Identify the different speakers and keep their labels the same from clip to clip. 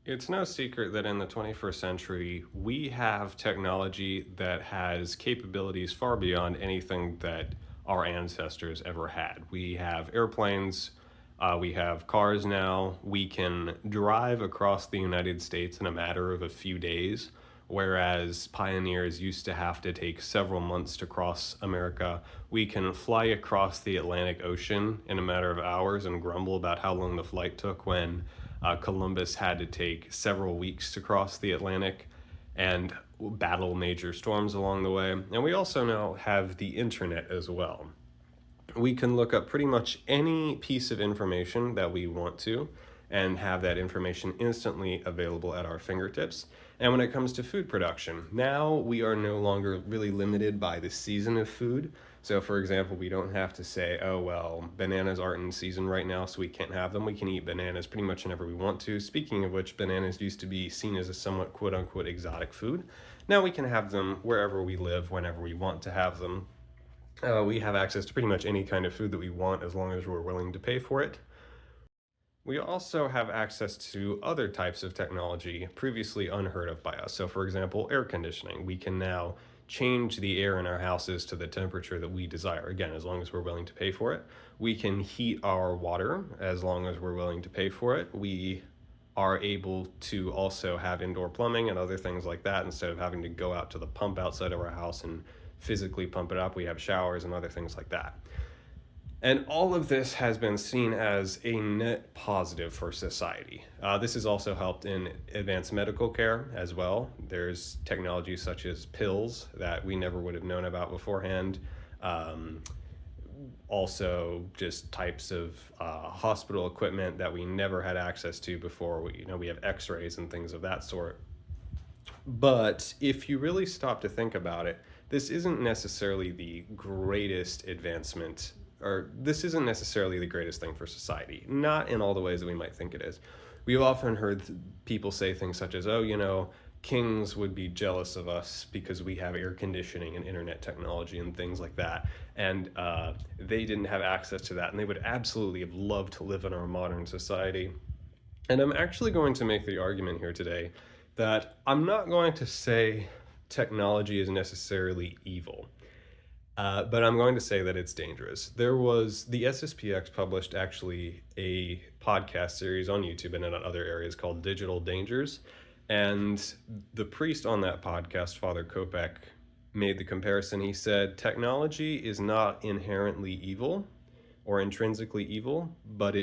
Speaker 1: It's no secret that in the 21st century, we have technology that has capabilities far beyond anything that our ancestors ever had. We have airplanes, we have cars now, we can drive across the United States in a matter of a few days, whereas pioneers used to have to take several months to cross America. We can fly across the Atlantic Ocean in a matter of hours and grumble about how long the flight took when Columbus had to take several weeks to cross the Atlantic and battle major storms along the way. And we also now have the internet as well. We can look up pretty much any piece of information that we want to and have that information instantly available at our fingertips. And when it comes to food production, now we are no longer really limited by the season of food. So, for example, we don't have to say, oh, well, bananas aren't in season right now, so we can't have them. We can eat bananas pretty much whenever we want to. Speaking of which, bananas used to be seen as a somewhat quote unquote exotic food. Now we can have them wherever we live, whenever we want to have them. We have access to pretty much any kind of food that we want as long as we're willing to pay for it. We also have access to other types of technology previously unheard of by us. So, for example, air conditioning. We can now change the air in our houses to the temperature that we desire, again, as long as we're willing to pay for it. We can heat our water as long as we're willing to pay for it. We are able to also have indoor plumbing and other things like that. Instead of having to go out to the pump outside of our house and physically pump it up, we have showers and other things like that. And all of this has been seen as a net positive for society. This has also helped in advanced medical care as well. There's technologies such as pills that we never would have known about beforehand. Also, just types of hospital equipment that we never had access to before. We have X-rays and things of that sort. But if you really stop to think about it, this isn't necessarily the greatest advancement, or this isn't necessarily the greatest thing for society, not in all the ways that we might think it is. We've often heard people say things such as, oh, kings would be jealous of us because we have air conditioning and internet technology and things like that. And they didn't have access to that, and they would absolutely have loved to live in our modern society. And I'm actually going to make the argument here today that I'm not going to say technology is necessarily evil. But I'm going to say that it's dangerous. The SSPX published actually a podcast series on YouTube and in other areas called Digital Dangers. And the priest on that podcast, Father Kopek, made the comparison. He said, technology is not inherently evil or intrinsically evil, but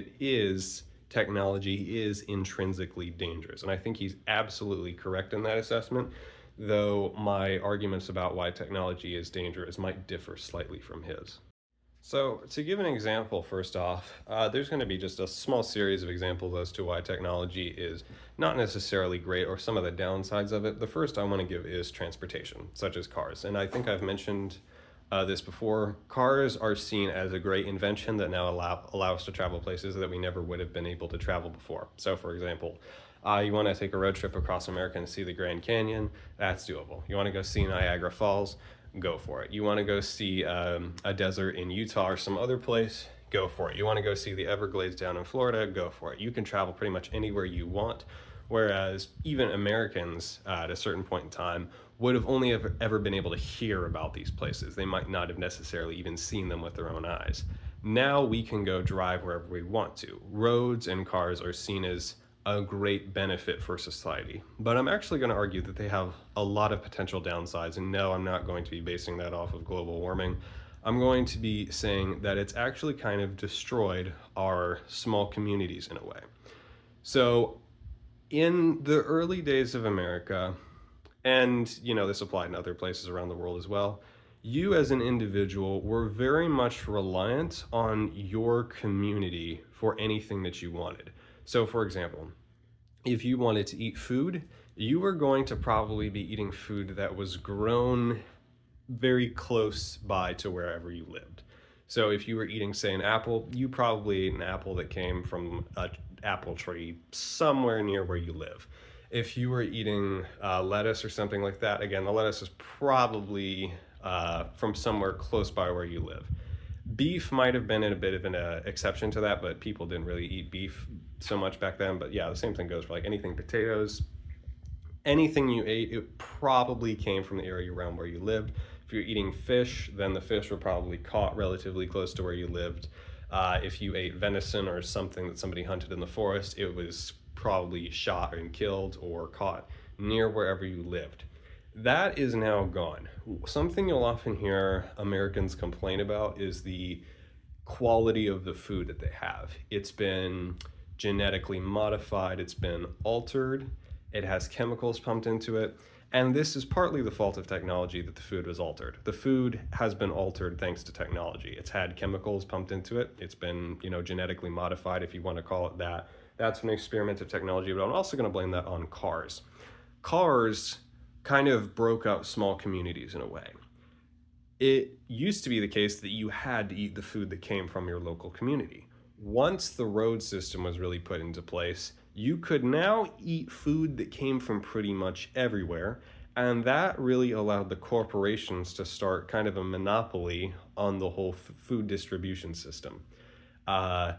Speaker 1: technology is intrinsically dangerous. And I think he's absolutely correct in that assessment, though my arguments about why technology is dangerous might differ slightly from his. So, to give an example, first off, there's going to be just a small series of examples as to why technology is not necessarily great or some of the downsides of it. The first I want to give is transportation, such as cars. And I think I've mentioned this before. Cars are seen as a great invention that now allow us to travel places that we never would have been able to travel before. So, for example, you want to take a road trip across America and see the Grand Canyon, that's doable. You want to go see Niagara Falls, go for it. You want to go see a desert in Utah or some other place, go for it. You want to go see the Everglades down in Florida, go for it. You can travel pretty much anywhere you want, whereas even Americans at a certain point in time would have only ever been able to hear about these places. They might not have necessarily even seen them with their own eyes. Now we can go drive wherever we want to. Roads and cars are seen as a great benefit for society. But I'm actually going to argue that they have a lot of potential downsides. And no, I'm not going to be basing that off of global warming. I'm going to be saying that it's actually kind of destroyed our small communities in a way. So in the early days of America, and this applied in other places around the world as well, you as an individual were very much reliant on your community for anything that you wanted. So, for example, if you wanted to eat food, you were going to probably be eating food that was grown very close by to wherever you lived. So if you were eating, say, an apple, you probably ate an apple that came from an apple tree somewhere near where you live. If you were eating lettuce or something like that, again, the lettuce is probably from somewhere close by where you live. Beef might have been a bit of an exception to that, but people didn't really eat beef so much back then, but yeah, the same thing goes for like anything potatoes, anything you ate, it probably came from the area around where you lived. If you're eating fish, then the fish were probably caught relatively close to where you lived. If you ate venison or something that somebody hunted in the forest, it was probably shot and killed or caught near wherever you lived. That is now gone. Something you'll often hear Americans complain about is the quality of the food that they have. It's been genetically modified, it's been altered, it has chemicals pumped into it. And this is partly the fault of technology that the food was altered. The food has been altered thanks to technology. It's had chemicals pumped into it. It's been, genetically modified, if you want to call it that. That's an experiment of technology, but I'm also going to blame that on cars. Cars kind of broke up small communities in a way. It used to be the case that you had to eat the food that came from your local community. Once the road system was really put into place, you could now eat food that came from pretty much everywhere, and that really allowed the corporations to start kind of a monopoly on the whole food distribution system. Uh,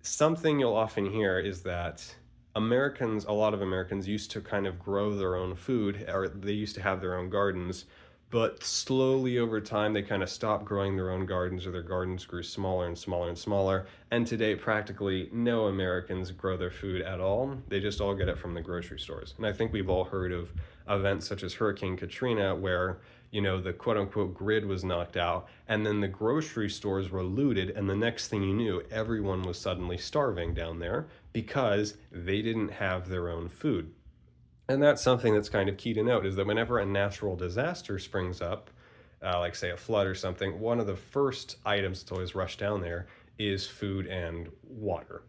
Speaker 1: Something you'll often hear is that a lot of Americans used to kind of grow their own food, or they used to have their own gardens, but slowly over time they kind of stopped growing their own gardens, or their gardens grew smaller and smaller and smaller. And today, practically no Americans grow their food at all. They just all get it from the grocery stores. And I think we've all heard of events such as Hurricane Katrina, where the quote unquote grid was knocked out, and then the grocery stores were looted, and the next thing you knew, everyone was suddenly starving down there because they didn't have their own food. And that's something that's kind of key to note, is that whenever a natural disaster springs up, like say a flood or something, one of the first items that's always rushed down there is food and water.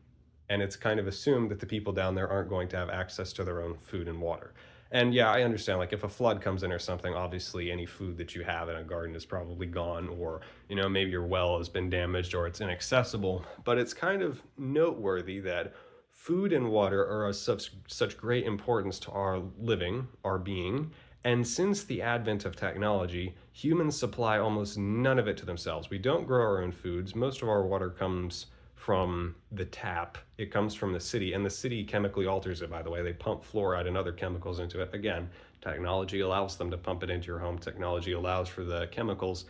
Speaker 1: And it's kind of assumed that the people down there aren't going to have access to their own food and water. And yeah, I understand, like if a flood comes in or something, obviously any food that you have in a garden is probably gone, or, maybe your well has been damaged or it's inaccessible. But it's kind of noteworthy that food and water are of such great importance to our living, our being. And since the advent of technology, humans supply almost none of it to themselves. We don't grow our own foods. Most of our water comes from the tap. It comes from the city, and the city chemically alters it, by the way. They pump fluoride and other chemicals into it. Again, technology allows them to pump it into your home. Technology allows for the chemicals.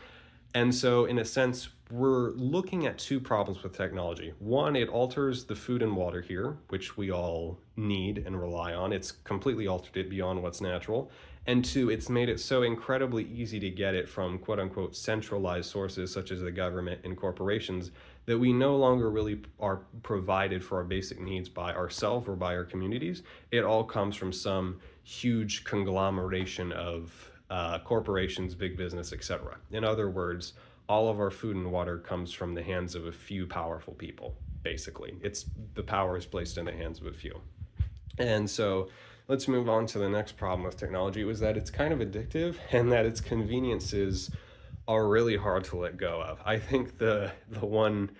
Speaker 1: And so, in a sense, we're looking at two problems with technology. One, it alters the food and water here, which we all need and rely on. It's completely altered it beyond what's natural. And two, it's made it so incredibly easy to get it from quote unquote centralized sources such as the government and corporations, that we no longer really are provided for our basic needs by ourselves or by our communities. It all comes from some huge conglomeration of corporations, big business, etc. In other words, all of our food and water comes from the hands of a few powerful people, basically. The power is placed in the hands of a few. And so let's move on to the next problem with technology, was that it's kind of addictive, and that its conveniences are really hard to let go of. I think the one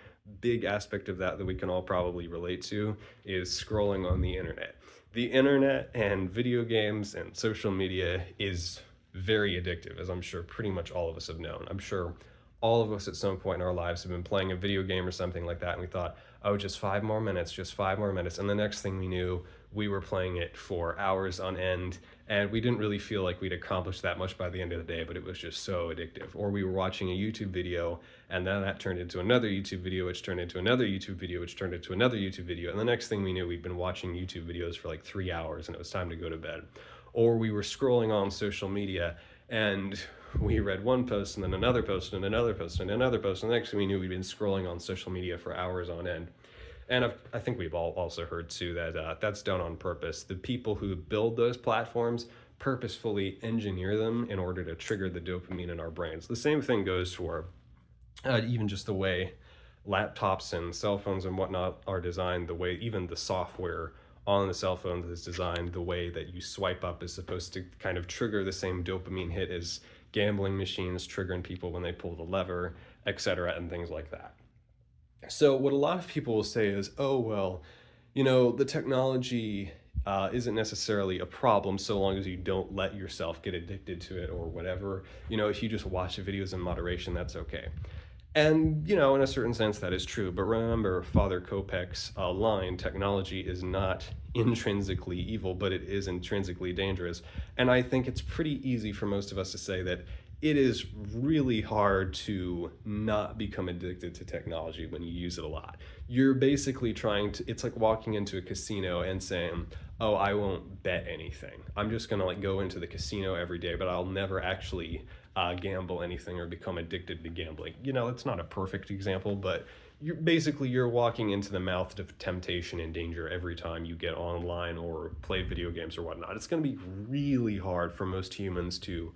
Speaker 1: big aspect of that we can all probably relate to is scrolling on the internet. The internet and video games and social media is very addictive, as I'm sure pretty much all of us have known. I'm sure all of us at some point in our lives have been playing a video game or something like that, and we thought, oh, just 5 more minutes, just 5 more minutes. And the next thing we knew, we were playing it for hours on end, and we didn't really feel like we'd accomplished that much by the end of the day, but it was just so addictive. Or we were watching a YouTube video, and then that turned into another YouTube video, which turned into another YouTube video, which turned into another YouTube video. And the next thing we knew, we'd been watching YouTube videos for like 3 hours, and it was time to go to bed. Or we were scrolling on social media, and we read one post and then another post and another post and another post, and the next thing we knew, we'd been scrolling on social media for hours on end. And I think we've all also heard too that that's done on purpose. The people who build those platforms purposefully engineer them in order to trigger the dopamine in our brains. The same thing goes for even just the way laptops and cell phones and whatnot are designed, the way even the software on the cell phone is designed, the way that you swipe up is supposed to kind of trigger the same dopamine hit as gambling machines triggering people when they pull the lever, etc., and things like that. So what a lot of people will say is, oh, well, the technology isn't necessarily a problem so long as you don't let yourself get addicted to it or whatever. If you just watch the videos in moderation, that's okay. And, in a certain sense, that is true. But remember Father Kopech's line, technology is not intrinsically evil, but it is intrinsically dangerous. And I think it's pretty easy for most of us to say that it is really hard to not become addicted to technology when you use it a lot. You're basically it's like walking into a casino and saying, oh, I won't bet anything. I'm just going to like go into the casino every day, but I'll never actually gamble anything or become addicted to gambling. It's not a perfect example, but you're walking into the mouth of temptation and danger every time you get online or play video games or whatnot. It's going to be really hard for most humans to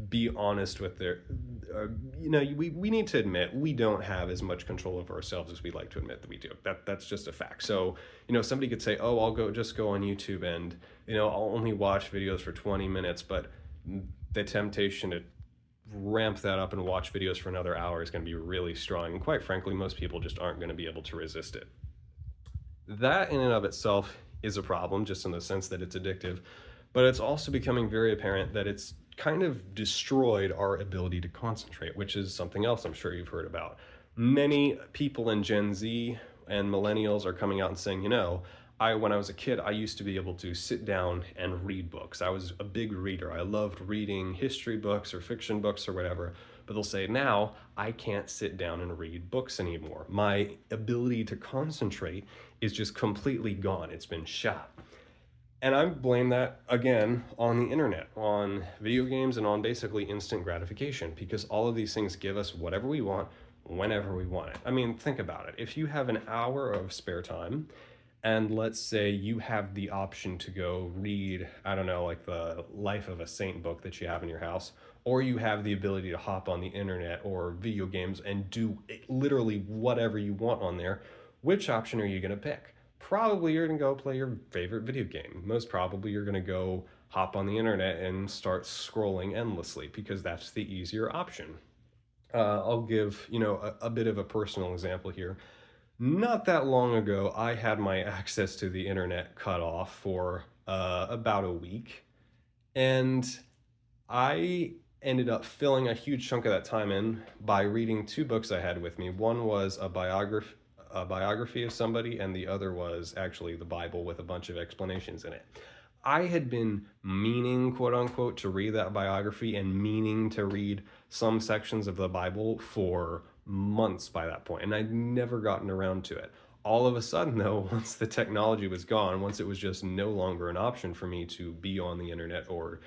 Speaker 1: be honest with we need to admit we don't have as much control over ourselves as we like to admit that we do. That's just a fact. So somebody could say, oh, I'll go on YouTube and I'll only watch videos for 20 minutes, but the temptation to ramp that up and watch videos for another hour is going to be really strong, and quite frankly most people just aren't going to be able to resist it. That in and of itself is a problem, just in the sense that it's addictive, but it's also becoming very apparent that it's kind of destroyed our ability to concentrate, which is something else I'm sure you've heard about. Many people in Gen Z and millennials are coming out and saying, when I was a kid, I used to be able to sit down and read books. I was a big reader. I loved reading history books or fiction books or whatever. But they'll say, now I can't sit down and read books anymore. My ability to concentrate is just completely gone. It's been shot. And I blame that, again, on the internet, on video games, and on basically instant gratification, because all of these things give us whatever we want, whenever we want it. I mean, think about it. If you have an hour of spare time, and let's say you have the option to go read, I don't know, like the Life of a Saint book that you have in your house, or you have the ability to hop on the internet or video games and do literally whatever you want on there, which option are you going to pick? Probably you're going to go play your favorite video game. Most probably you're going to go hop on the internet and start scrolling endlessly, because that's the easier option. I'll give, a bit of a personal example here. Not that long ago, I had my access to the internet cut off for about a week, and I ended up filling a huge chunk of that time in by reading two books I had with me. One was a biography of somebody, and the other was actually the Bible with a bunch of explanations in it. I had been meaning, quote unquote, to read that biography and meaning to read some sections of the Bible for months by that point, and I'd never gotten around to it. All of a sudden, though, once the technology was gone, once it was just no longer an option for me to be on the internet or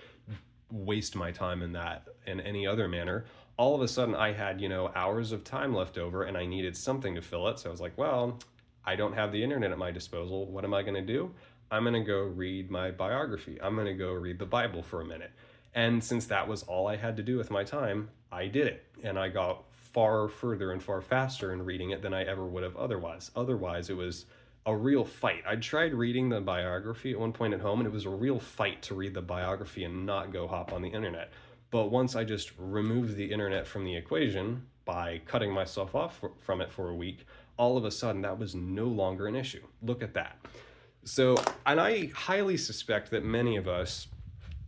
Speaker 1: waste my time in that in any other manner, all of a sudden I had, hours of time left over, and I needed something to fill it. So I was like, well, I don't have the internet at my disposal. What am I going to do? I'm going to go read my biography. I'm going to go read the Bible for a minute. And since that was all I had to do with my time, I did it. And I got far further and far faster in reading it than I ever would have otherwise. Otherwise, it was a real fight. I tried reading the biography at one point at home, and it was a real fight to read the biography and not go hop on the internet. But once I just removed the internet from the equation by cutting myself off from it for a week, all of a sudden that was no longer an issue. Look at that. So, and I highly suspect that many of us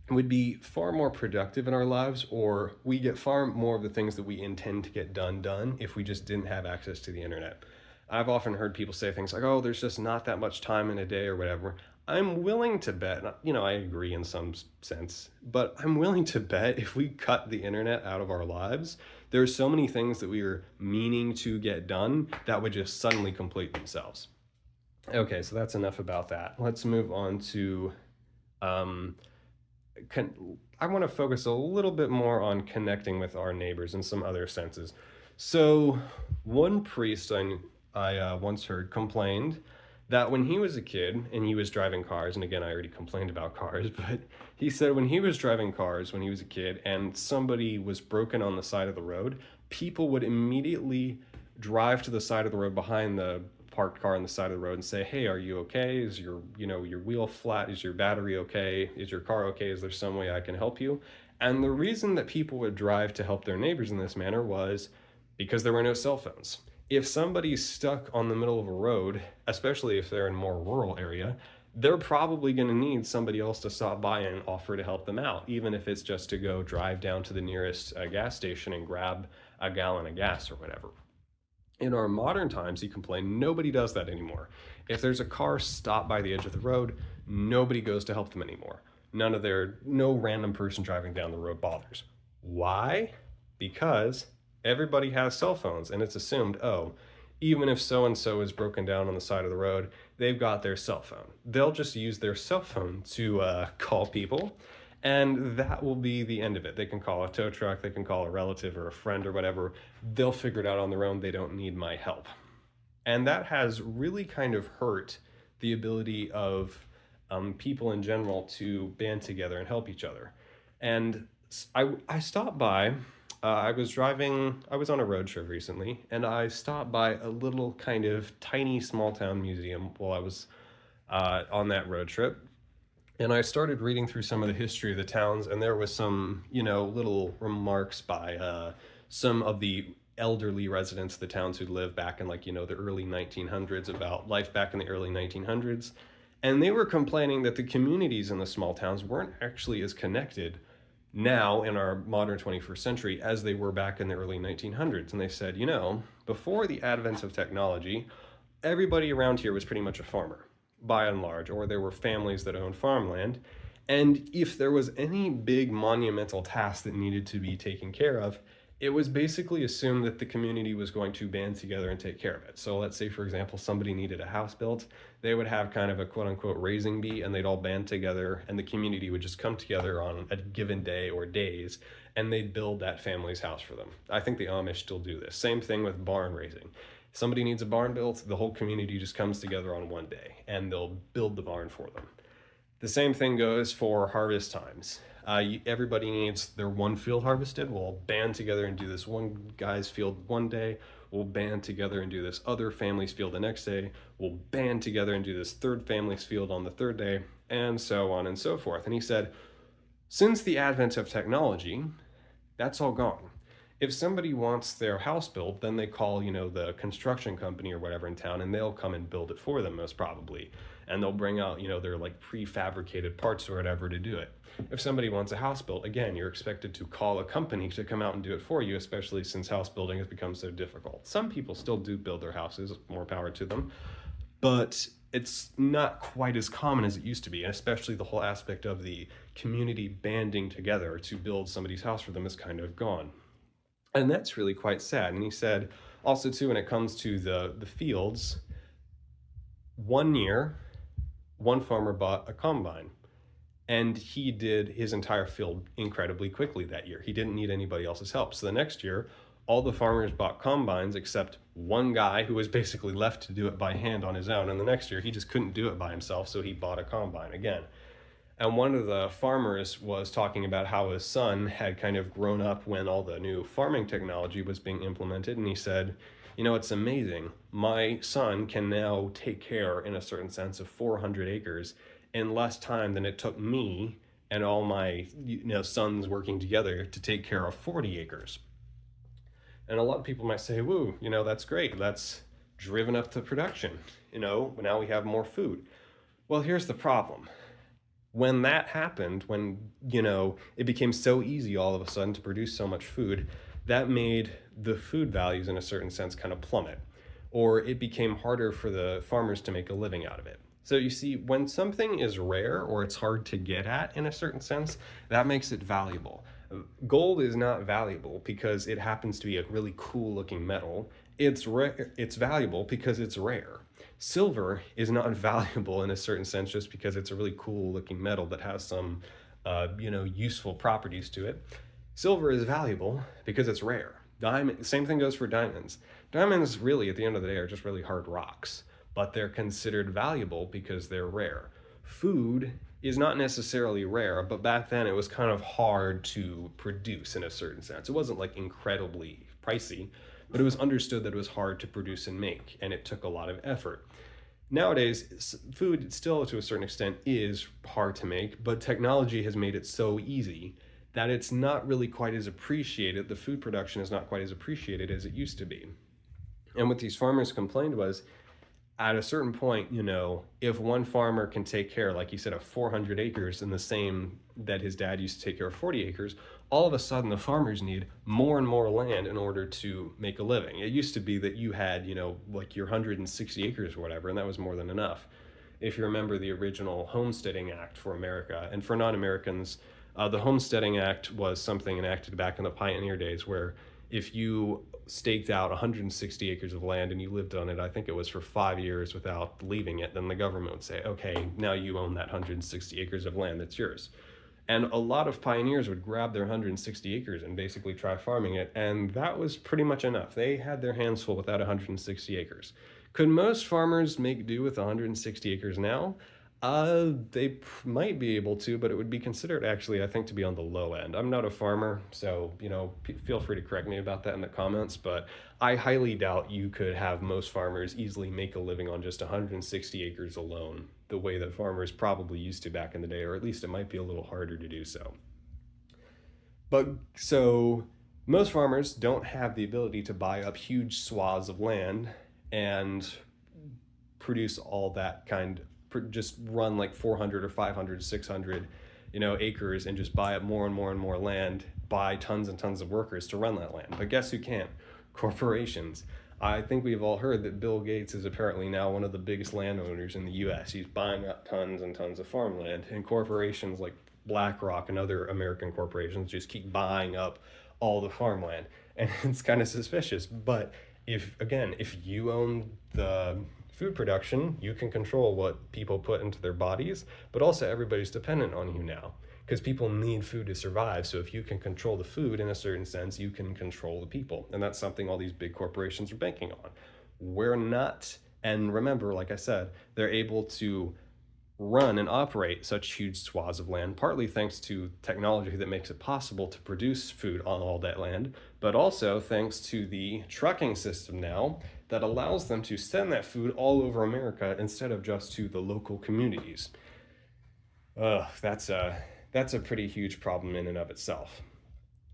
Speaker 1: would be far more productive in our lives, or we get far more of the things that we intend to get done if we just didn't have access to the internet. I've often heard people say things like, oh, there's just not that much time in a day or whatever. I'm willing to bet, I agree in some sense, but I'm willing to bet if we cut the internet out of our lives, there's so many things that we are meaning to get done that would just suddenly complete themselves. Okay, so that's enough about that. Let's move on to I want to focus a little bit more on connecting with our neighbors in some other senses. So one priest I once heard complained that when he was a kid and he was driving cars, and again, I already complained about cars, but he said when he was driving cars when he was a kid and somebody was broken on the side of the road, people would immediately drive to the side of the road behind the parked car on the side of the road and say, hey, are you okay? Is your wheel flat? Is your battery okay? Is your car okay? Is there some way I can help you? And the reason that people would drive to help their neighbors in this manner was because there were no cell phones. If somebody's stuck on the middle of a road, especially if they're in a more rural area, they're probably going to need somebody else to stop by and offer to help them out, even if it's just to go drive down to the nearest gas station and grab a gallon of gas or whatever. In our modern times, he complained, nobody does that anymore. If there's a car stopped by the edge of the road, nobody goes to help them anymore. No random person driving down the road bothers. Why? Because everybody has cell phones, and it's assumed, oh, even if so and so is broken down on the side of the road, they've got their cell phone. They'll just use their cell phone to call people, and that will be the end of it. They can call a tow truck, they can call a relative or a friend or whatever. They'll figure it out on their own. They don't need my help. And that has really kind of hurt the ability of people in general to band together and help each other. And I stopped by, I was on a road trip recently, and I stopped by a little kind of tiny small town museum while I was on that road trip. And I started reading through some of the history of the towns, and there was some, little remarks by some of the elderly residents of the towns who lived back in, like, the early 1900s about life back in the early 1900s. And they were complaining that the communities in the small towns weren't actually as connected now in our modern 21st century as they were back in the early 1900s. And they said, before the advent of technology, everybody around here was pretty much a farmer by and large, or there were families that owned farmland. And if there was any big monumental task that needed to be taken care of, it was basically assumed that the community was going to band together and take care of it. So let's say, for example, somebody needed a house built. They would have kind of a quote unquote raising bee, and they'd all band together, and the community would just come together on a given day or days, and they'd build that family's house for them. I think the Amish still do this. Same thing with barn raising. Somebody needs a barn built, the whole community just comes together on one day, and they'll build the barn for them. The same thing goes for harvest times. Everybody needs their one field harvested. We'll band together and do this one guy's field one day. We'll band together and do this other family's field the next day. We'll band together and do this third family's field on the third day, and so on and so forth. And he said, since the advent of technology, that's all gone. If somebody wants their house built, then they call, the construction company or whatever in town, and they'll come and build it for them, most probably. And they'll bring out, their like prefabricated parts or whatever to do it. If somebody wants a house built, again, you're expected to call a company to come out and do it for you, especially since house building has become so difficult. Some people still do build their houses, more power to them, but it's not quite as common as it used to be. And especially the whole aspect of the community banding together to build somebody's house for them is kind of gone. And that's really quite sad. And he said also too, when it comes to the fields, one year, one farmer bought a combine, and he did his entire field incredibly quickly that year. He didn't need anybody else's help. So the next year, all the farmers bought combines except one guy who was basically left to do it by hand on his own. And the next year, he just couldn't do it by himself, so he bought a combine again. And one of the farmers was talking about how his son had kind of grown up when all the new farming technology was being implemented. And he said, it's amazing. My son can now take care, in a certain sense, of 400 acres in less time than it took me and all my sons working together to take care of 40 acres. And a lot of people might say, woo, that's great. That's driven up the production. Now we have more food. Well, here's the problem. When that happened, when, it became so easy all of a sudden to produce so much food, that made the food values in a certain sense kind of plummet, or it became harder for the farmers to make a living out of it. So you see, when something is rare or it's hard to get at in a certain sense, that makes it valuable. Gold is not valuable because it happens to be a really cool looking metal. It's valuable because it's rare. Silver is not valuable in a certain sense just because it's a really cool looking metal that has some, useful properties to it. Silver is valuable because it's rare. Same thing goes for diamonds. Diamonds really, at the end of the day, are just really hard rocks, but they're considered valuable because they're rare. Food is not necessarily rare, but back then it was kind of hard to produce in a certain sense. It wasn't like incredibly pricey, but it was understood that it was hard to produce and make, and it took a lot of effort. Nowadays, food still to a certain extent is hard to make, but technology has made it so easy that it's not really quite as appreciated. The food production is not quite as appreciated as it used to be. And what these farmers complained was, at a certain point, if one farmer can take care, like you said, of 400 acres in the same that his dad used to take care of 40 acres, all of a sudden the farmers need more and more land in order to make a living. It used to be that you had, like your 160 acres or whatever, and that was more than enough. If you remember the original Homesteading Act for America, and for non Americans, the Homesteading Act was something enacted back in the pioneer days where if you staked out 160 acres of land and you lived on it, I think it was for 5 years without leaving it, then the government would say, okay, now you own that 160 acres of land, that's yours. And a lot of pioneers would grab their 160 acres and basically try farming it, and that was pretty much enough. They had their hands full with that 160 acres. Could most farmers make do with 160 acres now? They might be able to, but it would be considered actually, I think, to be on the low end. I'm not a farmer, so feel free to correct me about that in the comments. But I highly doubt you could have most farmers easily make a living on just 160 acres alone, the way that farmers probably used to back in the day, or at least it might be a little harder to do so. But so most farmers don't have the ability to buy up huge swaths of land and produce all that just run like 400 or 500, 600, acres and just buy up more and more and more land, buy tons and tons of workers to run that land. But guess who can't? Corporations. I think we've all heard that Bill Gates is apparently now one of the biggest landowners in the US. He's buying up tons and tons of farmland, and corporations like BlackRock and other American corporations just keep buying up all the farmland. And it's kind of suspicious. But if you own the food production, you can control what people put into their bodies, but also everybody's dependent on you now because people need food to survive. So if you can control the food in a certain sense, you can control the people. And that's something all these big corporations are banking on. We're not. And remember, like I said, they're able to run and operate such huge swaths of land, partly thanks to technology that makes it possible to produce food on all that land, but also thanks to the trucking system now that allows them to send that food all over America instead of just to the local communities. That's a pretty huge problem in and of itself.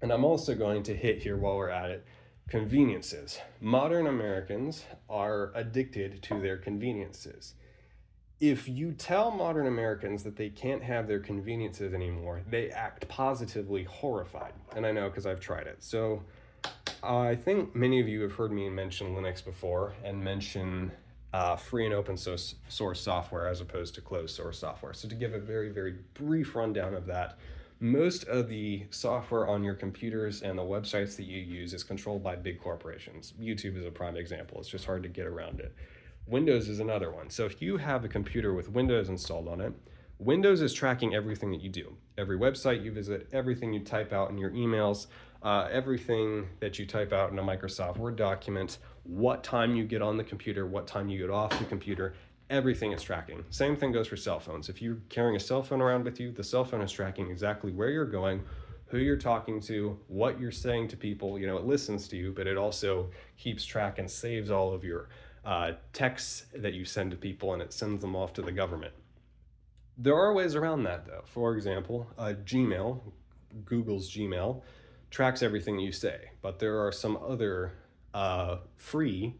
Speaker 1: And I'm also going to hit here while we're at it, conveniences. Modern Americans are addicted to their conveniences. If you tell modern Americans that they can't have their conveniences anymore, they act positively horrified. And I know because I've tried it. So I think many of you have heard me mention Linux before and mention free and open source software as opposed to closed source software. So to give a very, very brief rundown of that, most of the software on your computers and the websites that you use is controlled by big corporations. YouTube is a prime example. It's just hard to get around it. Windows is another one. So if you have a computer with Windows installed on it, Windows is tracking everything that you do. Every website you visit, everything you type out in your emails, everything that you type out in a Microsoft Word document, what time you get on the computer, what time you get off the computer, everything is tracking. Same thing goes for cell phones. If you're carrying a cell phone around with you, the cell phone is tracking exactly where you're going, who you're talking to, what you're saying to people. It listens to you, but it also keeps track and saves all of your texts that you send to people, and it sends them off to the government. There are ways around that, though. For example, Gmail, Google's Gmail, tracks everything you say, but there are some other free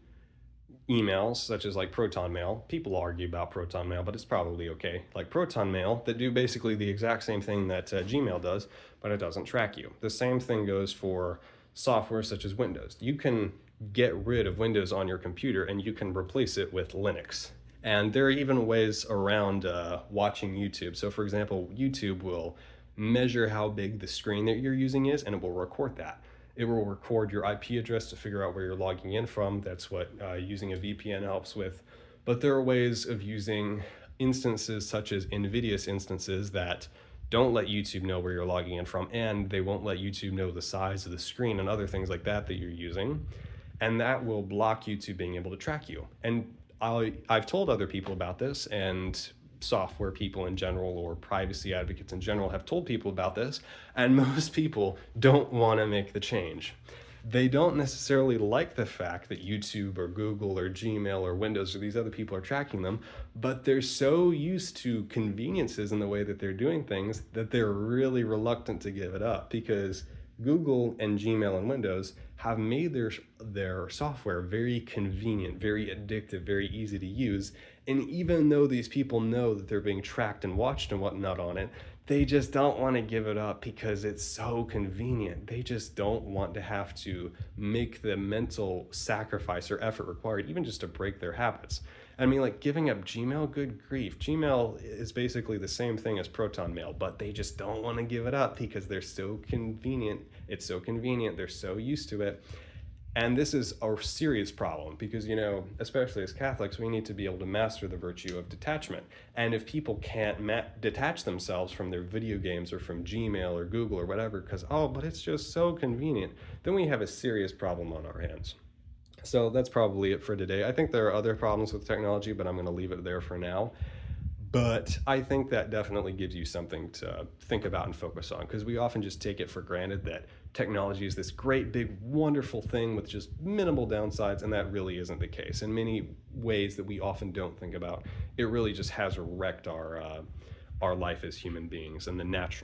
Speaker 1: emails, such as like Proton Mail. People argue about Proton Mail, but it's probably okay. Like Proton Mail, that do basically the exact same thing that Gmail does, but it doesn't track you. The same thing goes for software such as Windows. You can get rid of Windows on your computer and you can replace it with Linux. And there are even ways around watching YouTube. So for example, YouTube will measure how big the screen that you're using is, and it will record that. It will record your IP address to figure out where you're logging in from. That's what using a VPN helps with. But there are ways of using instances such as invidious instances that don't let YouTube know where you're logging in from, and they won't let YouTube know the size of the screen and other things like that you're using. And that will block YouTube being able to track you. And I've told other people about this, and software people in general or privacy advocates in general have told people about this, and most people don't want to make the change. They don't necessarily like the fact that YouTube or Google or Gmail or Windows or these other people are tracking them, but they're so used to conveniences in the way that they're doing things that they're really reluctant to give it up, because Google and Gmail and Windows have made their software very convenient, very addictive, very easy to use. And even though these people know that they're being tracked and watched and whatnot on it, they just don't want to give it up because it's so convenient. They just don't want to have to make the mental sacrifice or effort required, even just to break their habits. I mean, like giving up Gmail, good grief. Gmail is basically the same thing as Proton Mail, but they just don't want to give it up because they're so convenient. It's so convenient. They're so used to it. And this is a serious problem because, especially as Catholics, we need to be able to master the virtue of detachment. And if people can't detach themselves from their video games or from Gmail or Google or whatever, because, oh, but it's just so convenient, then we have a serious problem on our hands. So that's probably it for today. I think there are other problems with technology, but I'm going to leave it there for now. But I think that definitely gives you something to think about and focus on because we often just take it for granted that technology is this great, big, wonderful thing with just minimal downsides, and that really isn't the case. In many ways that we often don't think about, it really just has wrecked our life as human beings and the natural